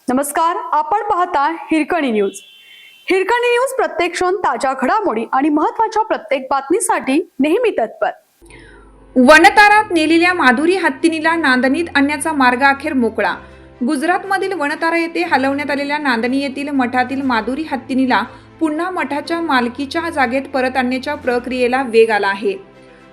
नमस्कार, आपण पाहता हिरकणी न्यूज. हिरकणी न्यूज प्रत्येक क्षण ताज्या घडामोडी आणि महत्त्वाच्या प्रत्येक बातमीसाठी नेहमी तत्पर. वनतारात नेलेल्या माधुरी हत्तीनीला नांदणीत आणण्याचा मार्ग अखेर मोकळा. गुजरातमधील वनतारा येथे हलवण्यात आलेल्या नांदणी येथील मठातील माधुरी हत्तीनीला पुन्हा मठाच्या मालकीच्या जागेत परत आणण्याच्या प्रक्रियेला वेग आला आहे.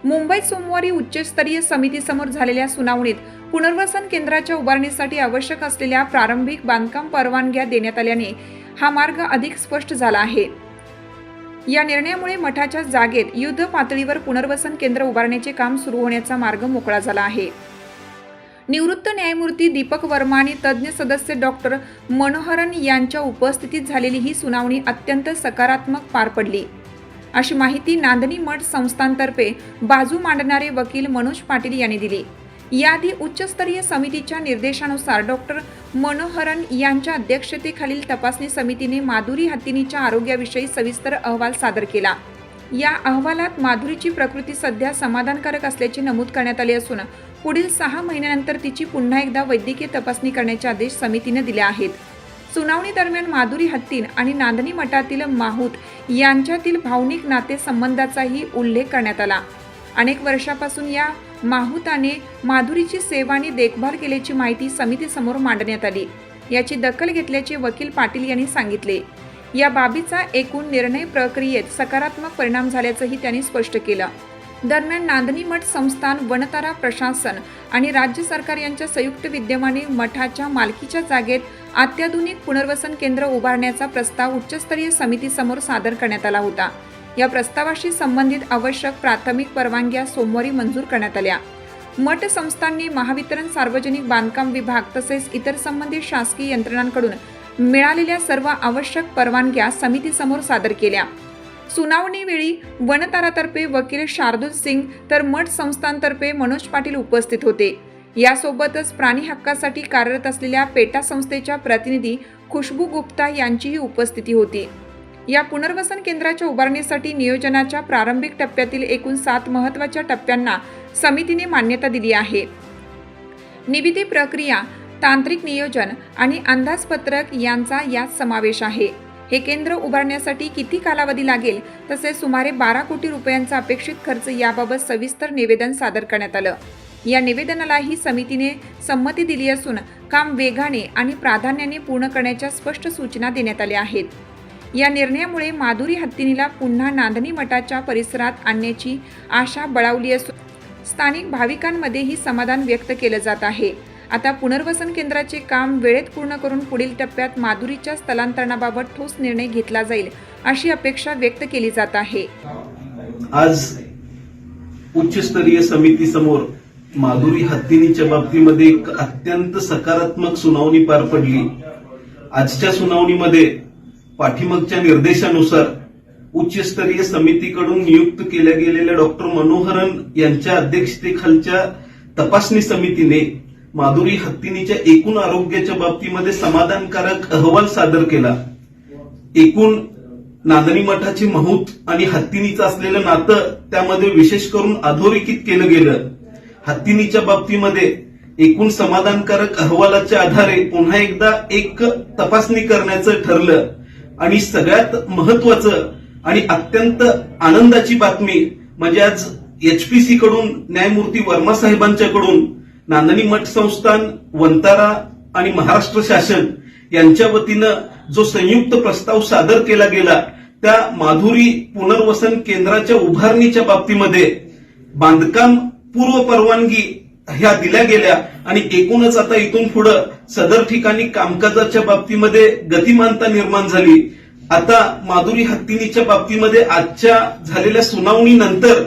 मुंबईत सोमवारी उच्चस्तरीय समितीसमोर झालेल्या सुनावणीत पुनर्वसन केंद्राच्या उभारणीसाठी आवश्यक असलेल्या प्रारंभिक बांधकाम परवानग्या देण्यात आल्याने हा मार्ग अधिक स्पष्ट झाला आहे. या निर्णयामुळे मठाच्या जागेत युद्ध पातळीवर पुनर्वसन केंद्र उभारण्याचे काम सुरू होण्याचा मार्ग मोकळा झाला आहे. निवृत्त न्यायमूर्ती दीपक वर्मा आणि तज्ज्ञ सदस्य डॉक्टर मनोहरन यांच्या उपस्थितीत झालेली ही सुनावणी अत्यंत सकारात्मक पार पडली, अशी माहिती नांदणी मठ संस्थांतर्फे बाजू मांडणारे वकील मनोज पाटील यांनी दिली. याआधी उच्चस्तरीय समितीच्या निर्देशानुसार डॉक्टर मनोहरन यांच्या अध्यक्षतेखालील तपासणी समितीने माधुरी हत्तीनीच्या आरोग्याविषयी सविस्तर अहवाल सादर केला. या अहवालात माधुरीची प्रकृती सध्या समाधानकारक असल्याचे नमूद करण्यात आले असून पुढील 6 महिन्यानंतर तिची पुन्हा एकदा वैद्यकीय तपासणी करण्याचे आदेश समितीने दिले आहेत. सुनावणी दरम्यान माधुरी हत्तीन आणि नांदणी मठातील माहूत यांच्यातील भावनिक नातेसंबंधाचाही उल्लेख करण्यात आला. अनेक वर्षापासून या माहूताने माधुरीची सेवा आणि देखभाल केल्याची माहिती समितीसमोर मांडण्यात आली. याची दखल घेतल्याचे वकील पाटील यांनी सांगितले. या बाबीचा एकूण निर्णय प्रक्रियेत सकारात्मक परिणाम झाल्याचंही त्यांनी स्पष्ट केलं. दरम्यान नांदणी मठ संस्थान, वनतारा प्रशासन आणि राज्य सरकार यांच्या संयुक्त विद्यमाने मठाच्या मालकीच्या जागेत अत्याधुनिक पुनर्वसन केंद्र उभारण्याचा प्रस्ताव उच्चस्तरीय समितीसमोर सादर करण्यात आला होता. या प्रस्तावाशी संबंधित आवश्यक प्राथमिक परवानग्या सोमवारी मंजूर करण्यात आल्या. मठ संस्थांनी महावितरण, सार्वजनिक बांधकाम विभाग तसेच इतर संबंधित शासकीय यंत्रणांकडून मिळालेल्या सर्व आवश्यक परवानग्या समितीसमोर सादर केल्या. सुनावणीवेळी वनतारातर्फे वकील शार्दूल सिंग तर मठ संस्थांतर्फे मनोज पाटील उपस्थित होते. यासोबतच प्राणी हक्कासाठी कार्यरत असलेल्या पेटा संस्थेच्या प्रतिनिधी खुशबू गुप्ता यांचीही उपस्थिती होती. या पुनर्वसन केंद्राच्या उभारणीसाठी नियोजनाच्या प्रारंभिक टप्प्यातील एकूण 7 महत्त्वाच्या टप्प्यांना समितीने मान्यता दिली आहे. निविदी प्रक्रिया, तांत्रिक नियोजन आणि अंदाजपत्रक यांचा यात समावेश आहे. हे केंद्र उभारण्यासाठी किती कालावधी लागेल तसेच सुमारे 12 कोटी रुपयांचा अपेक्षित खर्च याबाबत सविस्तर निवेदन सादर करण्यात आलं. या निवेदनालाही समितीने संमती दिली असून काम वेगाने आणि प्राधान्याने पूर्ण करण्याच्या स्पष्ट सूचना देण्यात आल्या आहेत. या निर्णयामुळे माधुरी हत्तीनीला पुन्हा नांदणी मठाच्या परिसरात आणण्याची आशा बळावली असून स्थानिक भाविकांमध्येही समाधान व्यक्त केलं जात आहे. आता पुनर्वसन केंद्राचे काम वेळेत पूर्ण करून पुढील टप्प्यात माधुरीच्या स्थलांतरणाबाबत ठोस निर्णय घेतला जाईल, अशी अपेक्षा व्यक्त केली जात आहे. आज उच्चस्तरीय समितीसमोर माधुरी हत्तीनीच्या बाबतीमध्ये एक अत्यंत सकारात्मक सुनावणी पार पडली. आजच्या सुनावणीमध्ये पाठीमागच्या निर्देशानुसार उच्चस्तरीय समितीकडून नियुक्त केल्या गेलेल्या डॉक्टर मनोहरन यांच्या अध्यक्षतेखालच्या तपासणी समितीने माधुरी हत्तीनीच्या एकूण आरोग्याच्या बाबतीमध्ये समाधानकारक अहवाल सादर केला. एकूण नांदणी मठाचे महूत आणि हत्तीनीचं असलेलं नातं त्यामध्ये विशेष करून अधोरेखित केलं गेलं. हत्तीनीच्या बाबतीमध्ये एकूण समाधानकारक अहवालाच्या आधारे पुन्हा एकदा एक तपासणी करण्याचं ठरलं आणि सगळ्यात महत्वाचं आणि अत्यंत आनंदाची बातमी म्हणजे आज HPC कडून न्यायमूर्ती वर्मा साहेबांच्याकडून नांदणी मठ संस्थान, वनतारा आणि महाराष्ट्र शासन यांच्या वतीनं जो संयुक्त प्रस्ताव सादर केला गेला त्या माधुरी पुनर्वसन केंद्राच्या उभारणीच्या बाबतीमध्ये बांधकाम पूर्व परवानगी ह्या दिल्या गेल्या आणि एकूणच आता इथून पुढे सदर ठिकाणी कामकाजाच्या बाबतीमध्ये गतिमानता निर्माण झाली. आता माधुरी हत्तीनीच्या बाबतीमध्ये आजच्या झालेल्या सुनावणीनंतर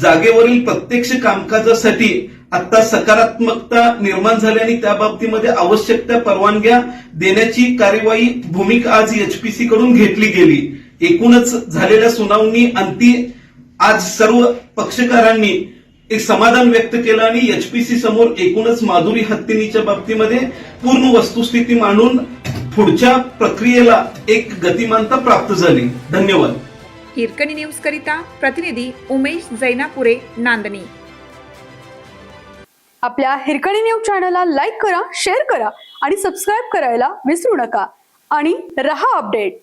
जागेवरील प्रत्यक्ष कामकाजासाठी आता सकारात्मकता निर्माण झाली आणि त्या बाबतीमध्ये आवश्यक त्या परवानग्या देण्याची कार्यवाही भूमिका आज HPC कडून घेतली गेली. एकूणच झालेल्या सुनावणी अंती आज सर्व पक्षकारांनी एक समाधान व्यक्त केलं आणि एचपीसी समोर एकूणच माधुरी हत्तीनीच्या बाबतीमध्ये पूर्ण वस्तुस्थिती मांडून पुढच्या प्रक्रियेला एक गतिमानता प्राप्त झाली. धन्यवाद. हिरकणी न्यूज करिता प्रतिनिधी उमेश जैनापुरे, नांदणी. आपल्या हिरकणी न्यूज चॅनलला लाईक करा, शेअर करा आणि सबस्क्राईब करायला विसरू नका आणि रहा अपडेट.